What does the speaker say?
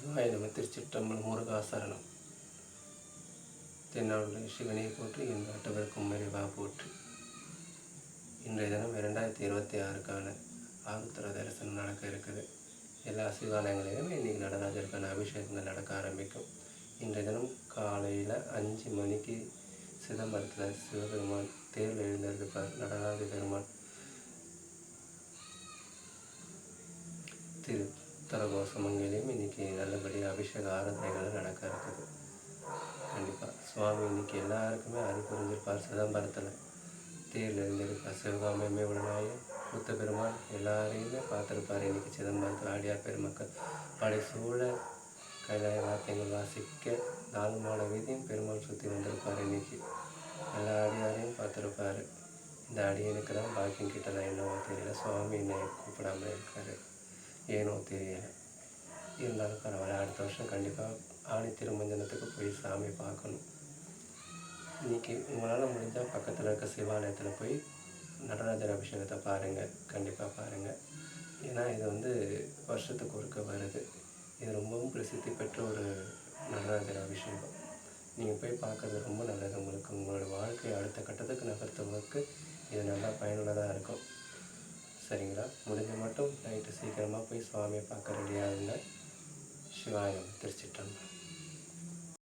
சிவாய நம. திருச்சிற்றம்பலம். முருகாசரணம். தென்னாடுடைய சிவனை போற்றி, இந்த அட்டவருக்கும் மறைவா போற்றி. இன்றைய தினம் 2026க்கான ஆருத்ரா தரிசனம் நடக்க இருக்குது. எல்லா சிவாலயங்களிலும் இன்றைக்கி நடராஜருக்கான அபிஷேகங்கள் நடக்க ஆரம்பிக்கும். இன்றைய தினம் காலையில் 5 மணிக்கு சிதம்பரத்தில் சிவபெருமான் தேர்வில் எழுந்திருப்பார். நடராஜ பெருமான் திரு உத்தரகோசமங்களையும் இன்றைக்கி நல்லபடியாக அபிஷேக ஆராதனைகள் நடக்க இருக்குது. கண்டிப்பாக சுவாமி இன்றைக்கி எல்லாருக்குமே அருள் புரிஞ்சிருப்பார். சிதம்பரத்தில் தேரில் எழுந்திருப்பார். சிவகாமியம்மை உடனாயும் புத்த பெருமான் எல்லாரையுமே பார்த்துருப்பார். இன்றைக்கி சிதம்பரத்தில் ஆடியார் பெருமக்கள் படை சூழ கைலாய வாத்தியங்கள் வாசிக்க 4 மாட வீதியும் பெருமாள் சுற்றி வந்திருப்பார். இன்றைக்கி எல்லா அடியாரையும் பார்த்துருப்பார். இந்த அடியனுக்கு தான் பாக்கியம் கிட்டலாம் என்னவோ தெரியல. சுவாமி என்னை கூப்பிடாமல் இருக்கார், ஏனோ தெரியலை. இருந்தாலும் பரவாயில்ல, அடுத்த வருஷம் கண்டிப்பாக ஆணி திருமஞ்சனத்துக்கு போய் சாமி பார்க்கணும். இன்றைக்கி உங்களால் முடிஞ்சால் பக்கத்தில் இருக்க சிவாலயத்தில் போய் நடராஜர் அபிஷேகத்தை பாருங்கள், கண்டிப்பாக பாருங்கள். ஏன்னா இது வருஷத்துக்கு ஒருக்க வருது. இது ரொம்பவும் பிரசித்தி பெற்ற ஒரு நடராஜர் அபிஷேகம். நீங்கள் போய் பார்க்குறது ரொம்ப நல்லது. உங்களோட வாழ்க்கையை அடுத்த கட்டத்துக்கு நகர்த்துவதற்கு இது நல்லா பயனுள்ளதாக இருக்கும். சரிங்களா? முடிஞ்ச மட்டும் நைட்டு சீக்கிரமாக போய் சுவாமியை பார்க்க ரெடியாகுங்க. சிவாயம். திருச்சிற்றம்பலம்.